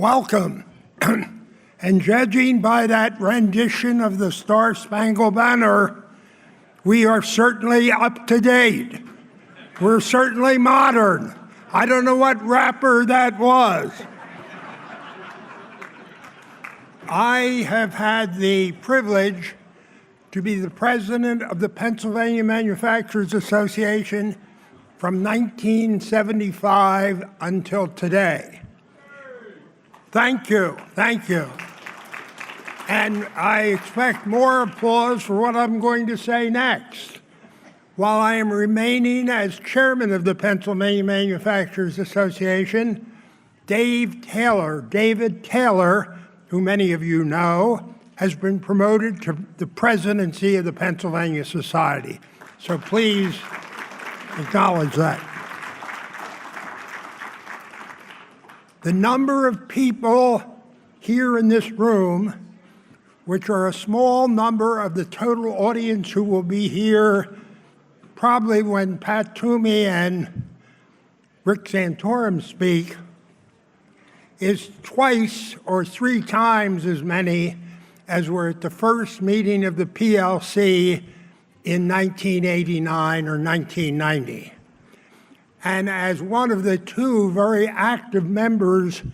welcome. And judging by that rendition of the Star-Spangled Banner, we are certainly up to date. We're certainly modern. I don't know what rapper that was. I have had the privilege to be the president of the Pennsylvania Manufacturers Association from 1975 until today. Thank you, thank you. And I expect more applause for what I'm going to say next. While I am remaining as chairman of the Pennsylvania Manufacturers Association, David Taylor, who many of you know, has been promoted to the presidency of the Pennsylvania Society. So please acknowledge that. The number of people here in this room, which are a small number of the total audience who will be here probably when Pat Toomey and Rick Santorum speak, is twice or three times as many as were at the first meeting of the PLC in 1989 or 1990. And as one of the two very active members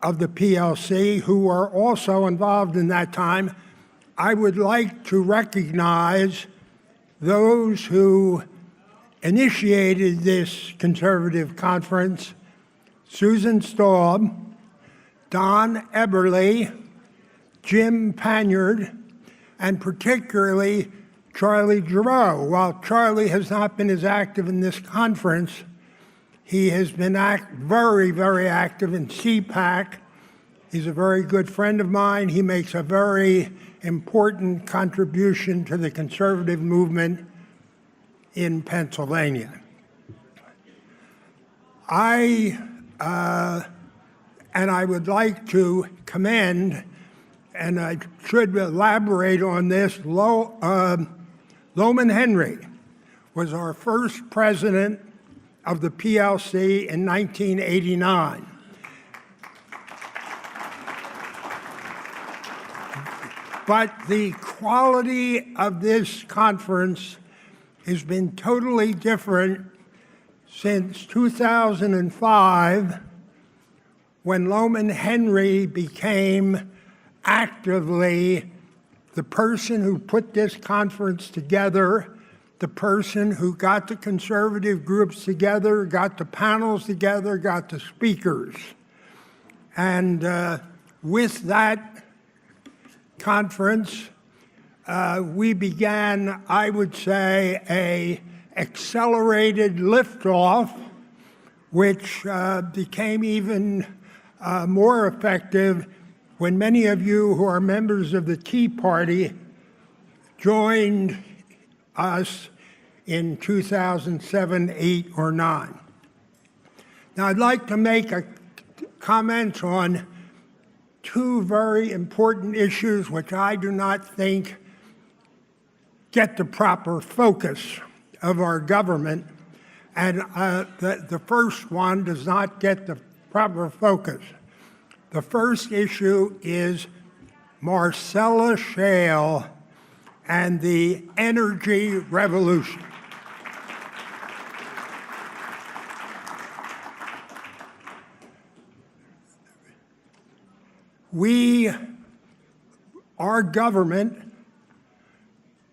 of the PLC who were also involved in that time, I would like to recognize those who initiated this conservative conference: Susan Staub, Don Eberly, Jim Panyard, and particularly Charlie Giroux. While Charlie has not been as active in this conference, he has been very, very active in CPAC. He's a very good friend of mine. He makes a very important contribution to the conservative movement in Pennsylvania. I would like to commend, and I should elaborate on this, Loman Henry was our first president of the PLC in 1989. But the quality of this conference has been totally different since 2005, when Loman Henry became actively the person who put this conference together, the person who got the conservative groups together, got the panels together, got the speakers. And with that conference, we began, I would say, a accelerated liftoff, which became even more effective when many of you who are members of the Tea Party joined us in 2007, 8, or 9. Now, I'd like to make a comment on two very important issues which I do not think get the proper focus of our government, and the first one does not get the proper focus. The first issue is Marcellus Shale and the energy revolution. Our government,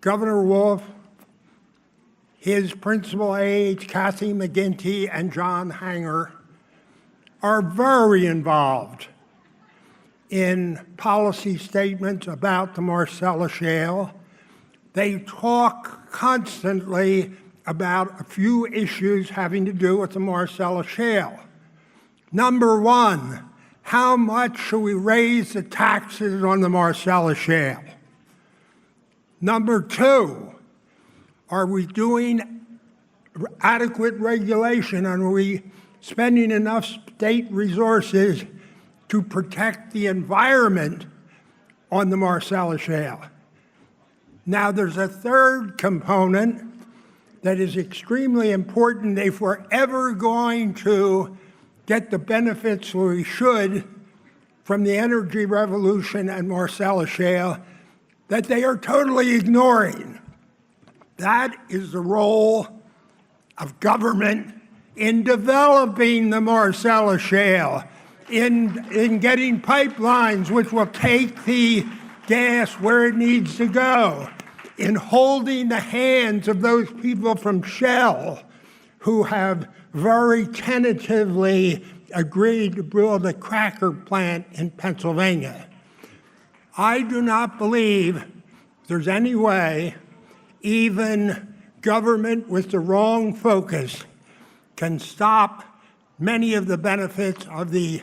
Governor Wolf, his principal aides, Kathy McGinty and John Hanger, are very involved in policy statements about the Marcellus Shale. They talk constantly about a few issues having to do with the Marcellus Shale. Number one, how much should we raise the taxes on the Marcellus Shale? Number two, are we doing adequate regulation? Are we spending enough state resources to protect the environment on the Marcellus Shale? Now, there's a third component that is extremely important if we're ever going to get the benefits we should from the energy revolution and Marcellus Shale that they are totally ignoring. That is the role of government in developing the Marcellus Shale, in getting pipelines which will take the gas where it needs to go, in holding the hands of those people from Shell who have very tentatively agreed to build a cracker plant in Pennsylvania. I do not believe there's any way even government with the wrong focus can stop many of the benefits of the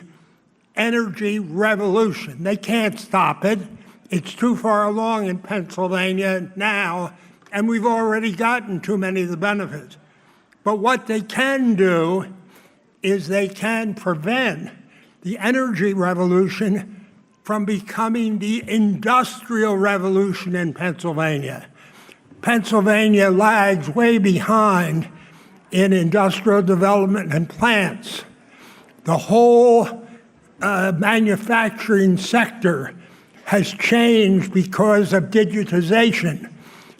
energy revolution. They can't stop it. It's too far along in Pennsylvania now, and we've already gotten too many of the benefits. But what they can do is they can prevent the energy revolution from becoming the industrial revolution in Pennsylvania. Pennsylvania lags way behind in industrial development and plants. The whole manufacturing sector has changed because of digitization.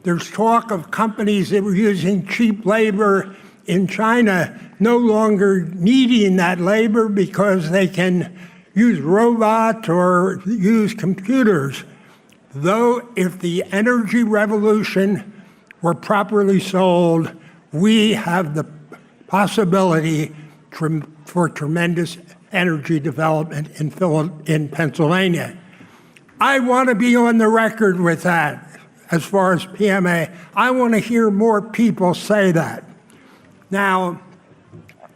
There's talk of companies that were using cheap labor in China no longer needing that labor because they can use robots or use computers. Though if the energy revolution were properly sold, we have the possibility for tremendous energy development in Pennsylvania. I want to be on the record with that as far as PMA. I want to hear more people say that. Now,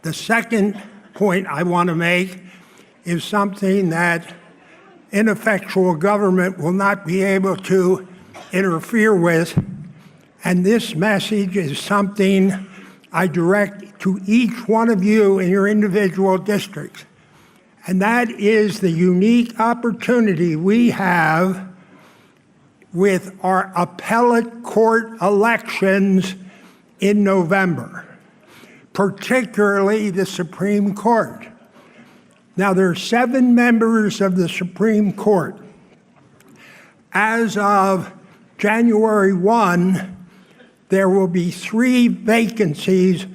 the second point I want to make is something that ineffectual government will not be able to interfere with, and this message is something I direct to each one of you in your individual districts, and that is the unique opportunity we have with our appellate court elections in November, particularly the Supreme Court. Now, there are 7 members of the Supreme Court. As of January 1, there will be 3 vacancies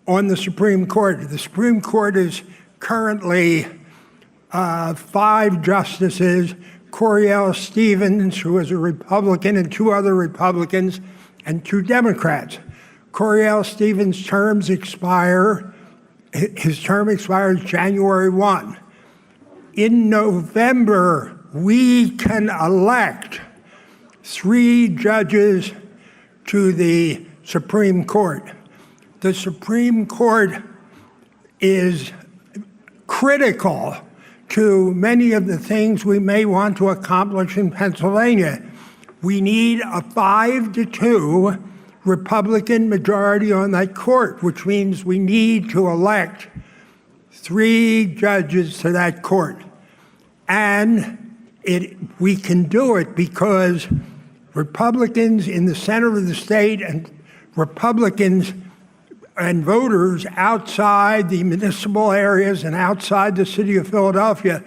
on the Supreme Court. The Supreme Court is currently 5 justices: Coriel Stevens, who is a Republican, and 2 other Republicans, and 2 Democrats. Coriel Stevens' his term expires January 1. In November, we can elect 3 judges to the Supreme Court. The Supreme Court is critical to many of the things we may want to accomplish in Pennsylvania. We need a 5-2 Republican majority on that court, which means we need to elect 3 judges to that court. And we can do it because Republicans in the center of the state and Republicans and voters outside the municipal areas and outside the city of Philadelphia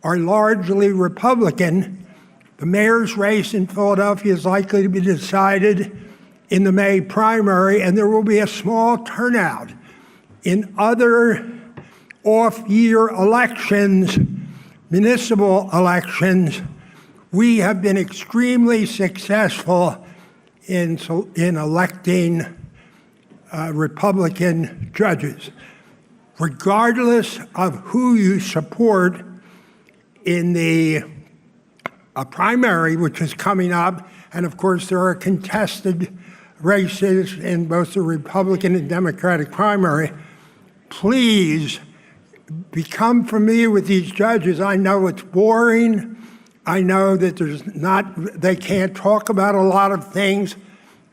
are largely Republican. The mayor's race in Philadelphia is likely to be decided in the May primary, and there will be a small turnout. In other off-year elections, municipal elections, we have been extremely successful in electing Republican judges. Regardless of who you support in the primary, which is coming up, and of course there are contested races in both the Republican and Democratic primary, please become familiar with these judges. I know it's boring. I know that they can't talk about a lot of things,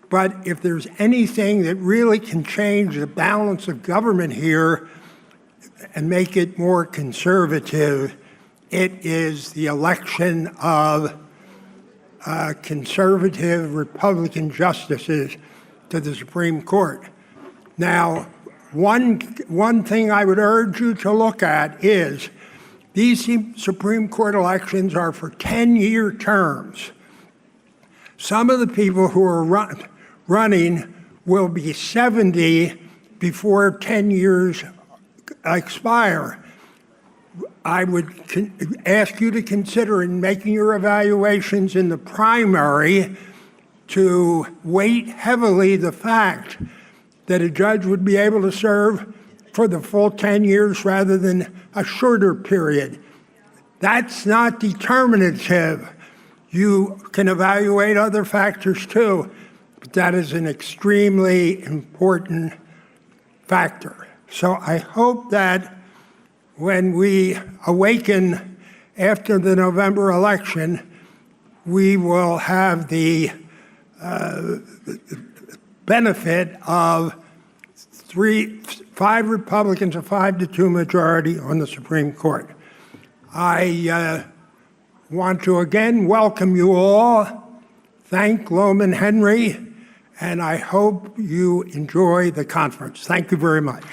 but if there's anything that really can change the balance of government here and make it more conservative, it is the election of conservative Republican justices to the Supreme Court. Now, one thing I would urge you to look at is These Supreme Court elections are for 10-year terms. Some of the people who are running will be 70 before 10 years expire. I would ask you to consider in making your evaluations in the primary to weight heavily the fact that a judge would be able to serve for the full 10 years rather than a shorter period. That's not determinative. You can evaluate other factors too, but that is an extremely important factor. So I hope that when we awaken after the November election, we will have the benefit of 5 Republicans, a 5-2 majority on the Supreme Court. I want to again welcome you all, thank Loman Henry, and I hope you enjoy the conference. Thank you very much.